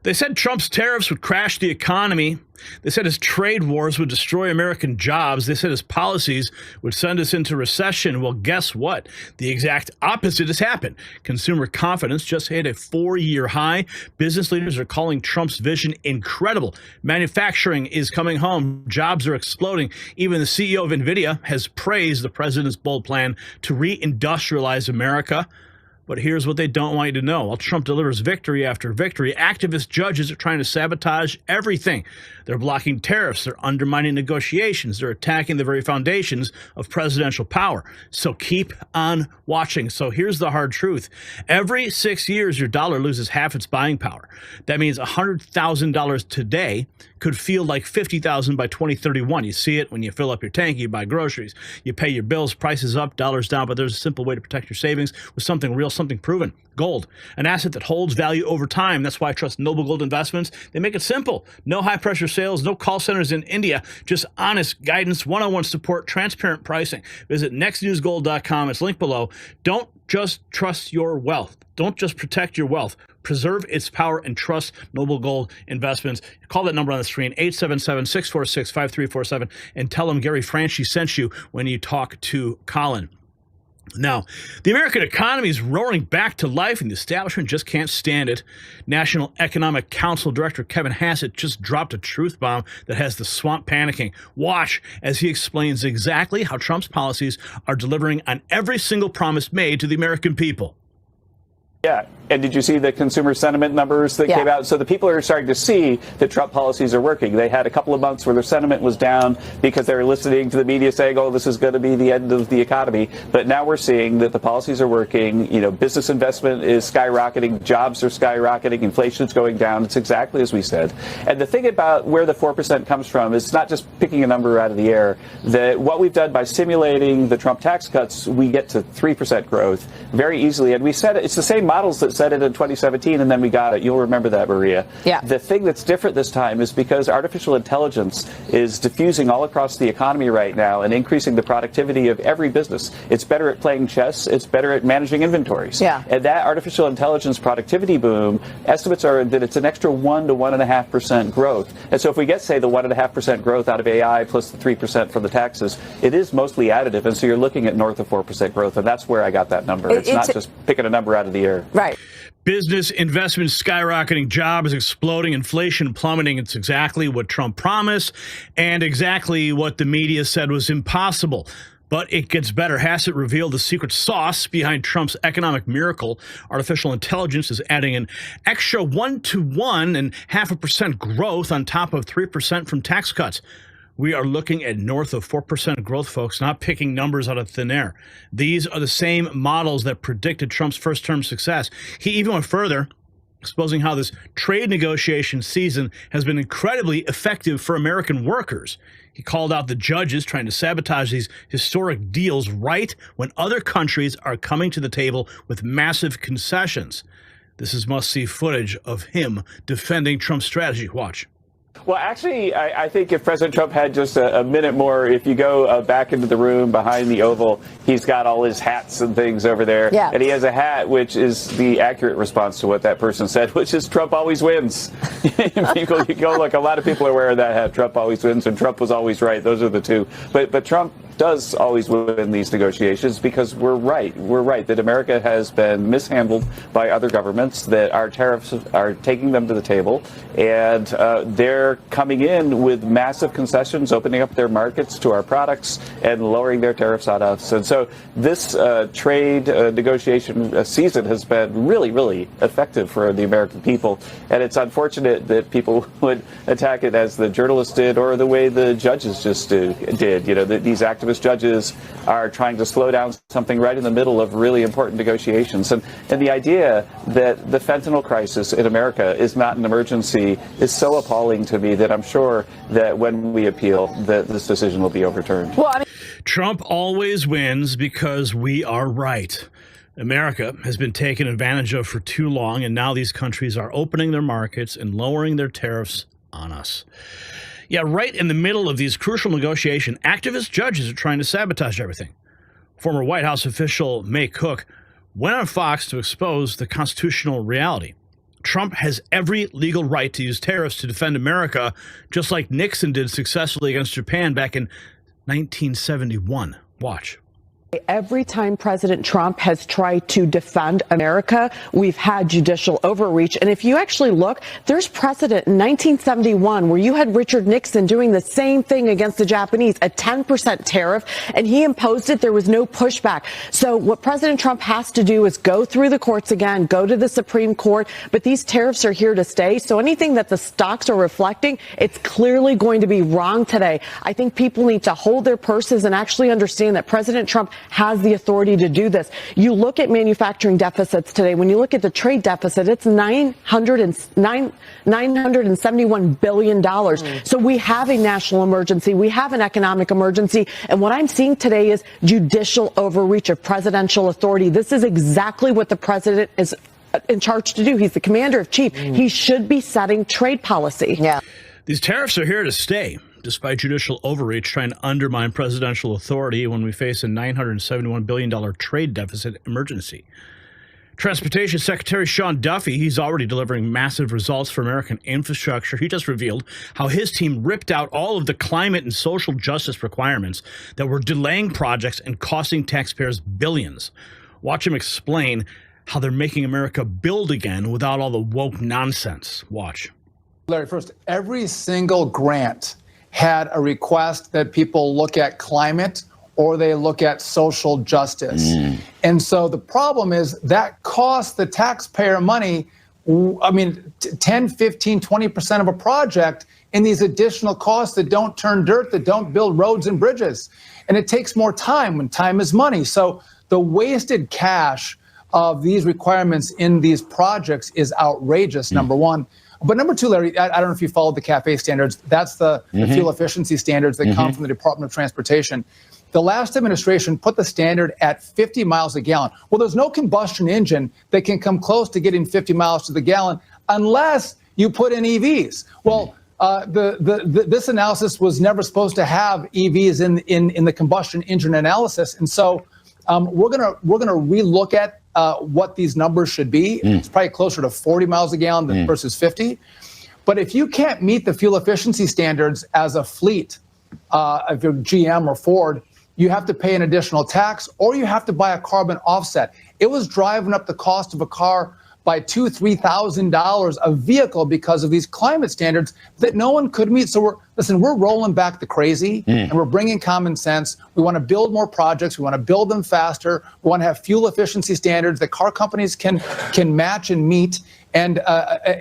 They said Trump's tariffs would crash the economy. They said his trade wars would destroy American jobs. They said his policies would send us into recession. Well, guess what? The exact opposite has happened. Consumer confidence just hit a 4-year high. Business leaders are calling Trump's vision incredible. Manufacturing is coming home. Jobs are exploding. Even the CEO of NVIDIA has praised the president's bold plan to reindustrialize America. But here's what they don't want you to know. While Trump delivers victory after victory, activist judges are trying to sabotage everything. They're blocking tariffs. They're undermining negotiations. They're attacking the very foundations of presidential power. So keep on watching. So here's the hard truth. Every 6 years, your dollar loses half its buying power. That means $100,000 today could feel like $50,000 by 2031. You see it when you fill up your tank, you buy groceries, you pay your bills, prices up, dollars down. But there's a simple way to protect your savings with something real, something proven. Gold, an asset that holds value over time. That's why I trust Noble Gold Investments. They make it simple. No high-pressure sales, no call centers in India, just honest guidance, one-on-one support, transparent pricing. Visit nextnewsgold.com. It's linked below. Don't just trust your wealth. Don't just protect your wealth. Preserve its power and trust Noble Gold Investments. Call that number on the screen, 877-646-5347, and tell them Gary Franchi sent you when you talk to Colin. Now, the American economy is roaring back to life, and the establishment just can't stand it. National Economic Council Director Kevin Hassett just dropped a truth bomb that has the swamp panicking. Watch as he explains exactly how Trump's policies are delivering on every single promise made to the American people. Yeah. And did you see the consumer sentiment numbers that came out? So the people are starting to see that Trump policies are working. They had a couple of months where their sentiment was down because they were listening to the media saying, oh, this is going to be the end of the economy. But now we're seeing that the policies are working. You know, business investment is skyrocketing. Jobs are skyrocketing. Inflation is going down. It's exactly as we said. And the thing about where the 4% comes from is not just picking a number out of the air. That what we've done by simulating the Trump tax cuts, we get to 3% growth very easily. And we said it's the same models that said it in 2017, and then we got it. You'll remember that, Maria. Yeah. The thing that's different this time is because artificial intelligence is diffusing all across the economy right now and increasing the productivity of every business. It's better at playing chess. It's better at managing inventories. Yeah. And that artificial intelligence productivity boom, estimates are that it's an extra 1 to 1.5% growth. And so if we get, say, the 1.5% growth out of AI plus the 3% from the taxes, it is mostly additive. And so you're looking at north of 4% growth. And that's where I got that number. It's not just picking a number out of the air. Right. Business investment skyrocketing, jobs exploding, inflation plummeting. It's exactly what Trump promised and exactly what the media said was impossible. But it gets better. Hassett revealed the secret sauce behind Trump's economic miracle. Artificial intelligence is adding an extra 1 to 1.5% growth on top of 3% from tax cuts. We are looking at north of 4% growth, folks, not picking numbers out of thin air. These are the same models that predicted Trump's first-term success. He even went further, exposing how this trade negotiation season has been incredibly effective for American workers. He called out the judges trying to sabotage these historic deals right when other countries are coming to the table with massive concessions. This is must-see footage of him defending Trump's strategy. Watch. Well, actually, I think if President Trump had just a minute more, if you go back into the room behind the Oval, he's got all his hats and things over there. Yeah. And he has a hat which is the accurate response to what that person said, which is Trump always wins. People, you go look, a lot of people are wearing that hat. Trump always wins and Trump was always right. Those are the two. But Trump does always win these negotiations because we're right. We're right that America has been mishandled by other governments, that our tariffs are taking them to the table, and they're coming in with massive concessions, opening up their markets to our products and lowering their tariffs on us. And so this trade negotiation season has been really, really effective for the American people. And it's unfortunate that people would attack it as the journalists did or the way the judges just did. You know, these activists judges are trying to slow down something right in the middle of really important negotiations. And the idea that the fentanyl crisis in America is not an emergency is so appalling to me that I'm sure that when we appeal, that this decision will be overturned. Well, Trump always wins because we are right. America has been taken advantage of for too long, and now these countries are opening their markets and lowering their tariffs on us. Yeah, right in the middle of these crucial negotiations, activist judges are trying to sabotage everything. Former White House official May Cook went on Fox to expose the constitutional reality. Trump has every legal right to use tariffs to defend America, just like Nixon did successfully against Japan back in 1971. Watch. Every time President Trump has tried to defend America, we've had judicial overreach. And if you actually look, there's precedent in 1971 where you had Richard Nixon doing the same thing against the Japanese, a 10% tariff, and he imposed it. There was no pushback. So what President Trump has to do is go through the courts again, go to the Supreme Court. But these tariffs are here to stay. So anything that the stocks are reflecting, it's clearly going to be wrong today. I think people need to hold their purses and actually understand that President Trump has the authority to do this. You look at manufacturing deficits today. When you look at the trade deficit, it's $971 billion. So we have a national emergency. We have an economic emergency. And what I'm seeing today is judicial overreach of presidential authority. This is exactly what the president is in charge to do. He's the commander in chief. He should be setting trade policy. Yeah. These tariffs are here to stay, despite judicial overreach trying to undermine presidential authority when we face a $971 billion trade deficit emergency. Transportation Secretary Sean Duffy, he's already delivering massive results for American infrastructure. He just revealed how his team ripped out all of the climate and social justice requirements that were delaying projects and costing taxpayers billions. Watch him explain how they're making America build again without all the woke nonsense. Watch. Larry, first, every single grant had a request that people look at climate or they look at social justice. And so the problem is that costs the taxpayer money, 10, 15, 20% of a project in these additional costs that don't turn dirt, that don't build roads and bridges. And it takes more time when time is money. So the wasted cash of these requirements in these projects is outrageous, number one. But number two, Larry, I don't know if you followed the CAFE standards. That's the fuel efficiency standards that come from the Department of Transportation. The last administration put the standard at 50 miles a gallon. Well, there's no combustion engine that can come close to getting 50 miles to the gallon unless you put in EVs. Well, this analysis was never supposed to have EVs in the combustion engine analysis, and so we're gonna relook at what these numbers should be. It's probably closer to 40 miles a gallon versus 50. But if you can't meet the fuel efficiency standards as a fleet, if you're GM or Ford, you have to pay an additional tax or you have to buy a carbon offset. It was driving up the cost of a car by $2,000, $3,000 a vehicle because of these climate standards that no one could meet. So we're rolling back the crazy and we're bringing common sense. We want to build more projects. We want to build them faster. We want to have fuel efficiency standards that car companies can match and meet. And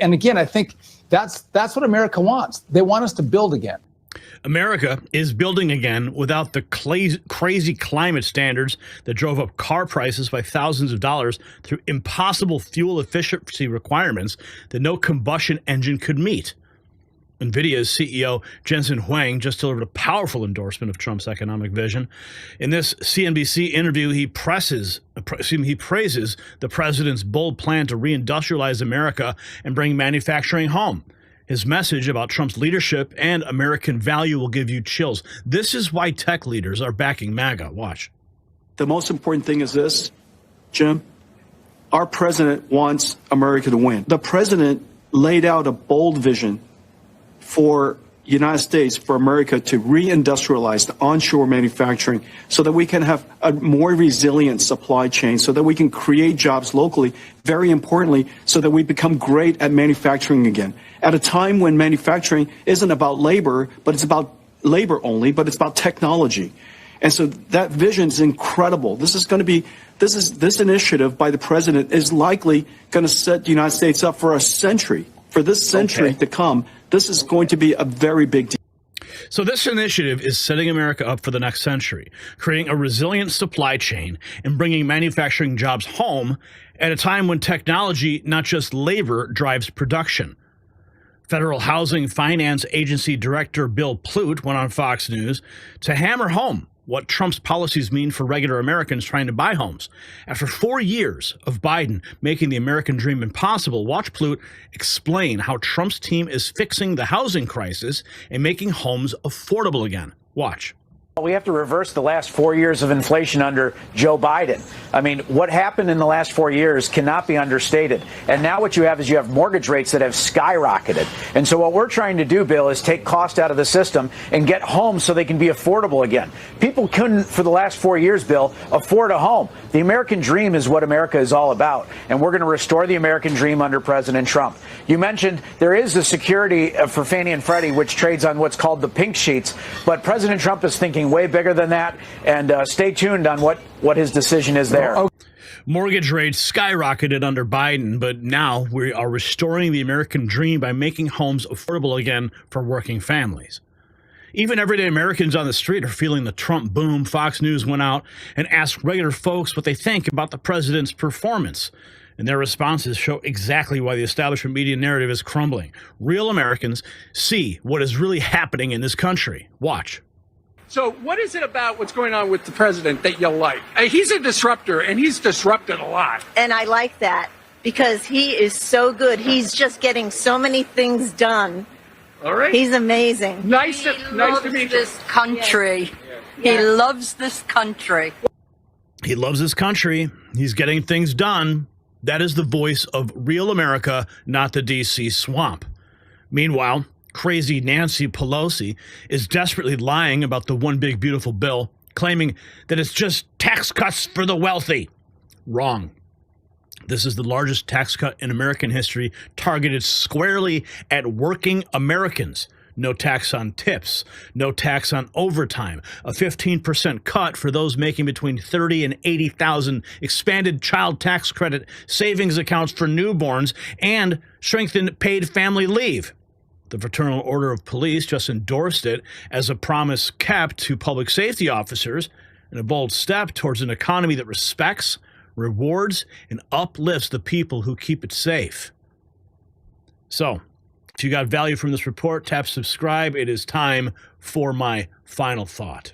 again, I think that's what America wants. They want us to build again. America is building again without the crazy climate standards that drove up car prices by thousands of dollars through impossible fuel efficiency requirements that no combustion engine could meet. NVIDIA's CEO Jensen Huang just delivered a powerful endorsement of Trump's economic vision. In this CNBC interview, he praises the president's bold plan to reindustrialize America and bring manufacturing home. His message about Trump's leadership and American value will give you chills. This is why tech leaders are backing MAGA. Watch. The most important thing is this, Jim. Our president wants America to win. The president laid out a bold vision for the United States, for America to reindustrialize the onshore manufacturing so that we can have a more resilient supply chain, so that we can create jobs locally, very importantly, so that we become great at manufacturing again. At a time when manufacturing isn't about labor, but it's about labor only, but it's about technology. And so that vision is incredible. This initiative by the president is likely going to set the United States up for a century. For this century to come, this is going to be a very big deal. So this initiative is setting America up for the next century, creating a resilient supply chain and bringing manufacturing jobs home at a time when technology, not just labor, drives production. Federal Housing Finance Agency Director Bill Plute went on Fox News to hammer home what Trump's policies mean for regular Americans trying to buy homes. After 4 years of Biden making the American dream impossible, watch Plute explain how Trump's team is fixing the housing crisis and making homes affordable again. Watch. We have to reverse the last 4 years of inflation under Joe Biden. I mean, what happened in the last 4 years cannot be understated. And now what you have is you have mortgage rates that have skyrocketed. And so what we're trying to do, Bill, is take cost out of the system and get homes so they can be affordable again. People couldn't, for the last 4 years, Bill, afford a home. The American dream is what America is all about. And we're going to restore the American dream under President Trump. You mentioned there is a security for Fannie and Freddie, which trades on what's called the pink sheets. But President Trump is thinking way bigger than that, and stay tuned on what his decision is there. Mortgage rates skyrocketed under Biden, but now we are restoring the American dream by making homes affordable again for working families. Even everyday Americans on the street are feeling the Trump boom. Fox News went out and asked regular folks what they think about the president's performance. And their responses show exactly why the establishment media narrative is crumbling. Real Americans see what is really happening in this country. Watch. So what is it about what's going on with the president that you like? He's a disruptor, and he's disrupted a lot. And I like that because he is so good. He's just getting so many things done. All right. He's amazing. Nice to meet you. This country. He loves this country. He loves his country. He's getting things done. That is the voice of real America, not the D.C. swamp. Meanwhile, crazy Nancy Pelosi is desperately lying about the one big beautiful bill, claiming that it's just tax cuts for the wealthy. Wrong. This is the largest tax cut in American history, targeted squarely at working Americans. No tax on tips, no tax on overtime, a 15% cut for those making between $30,000 and $80,000, expanded child tax credit, savings accounts for newborns, and strengthened paid family leave. The Fraternal Order of Police just endorsed it as a promise kept to public safety officers and a bold step towards an economy that respects, rewards, and uplifts the people who keep it safe. So, if you got value from this report, tap subscribe. It is time for my final thought.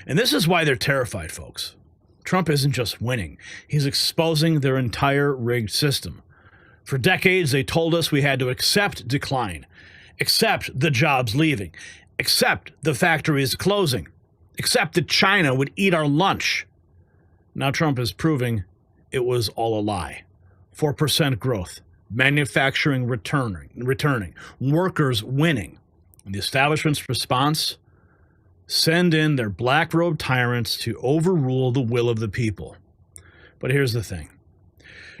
And this is why they're terrified, folks. Trump isn't just winning. He's exposing their entire rigged system. For decades, they told us we had to accept decline, accept the jobs leaving, accept the factories closing, accept that China would eat our lunch. Now Trump is proving it was all a lie. 4% growth, manufacturing returning, workers winning. And the establishment's response? Send in their black-robed tyrants to overrule the will of the people. But here's the thing.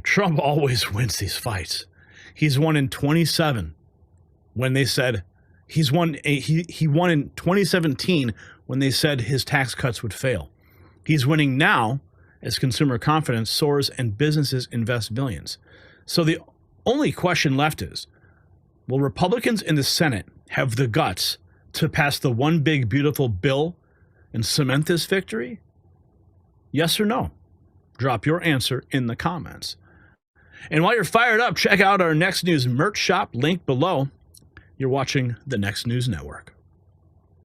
Trump always wins these fights. He's won in 27 when they said he won in 2017 when they said his tax cuts would fail. He's winning now as consumer confidence soars and businesses invest billions. So the only question left is, will Republicans in the Senate have the guts to pass the one big beautiful bill and cement this victory? Yes or no? Drop your answer in the comments. And while you're fired up, check out our Next News merch shop, link below. You're watching the Next News Network.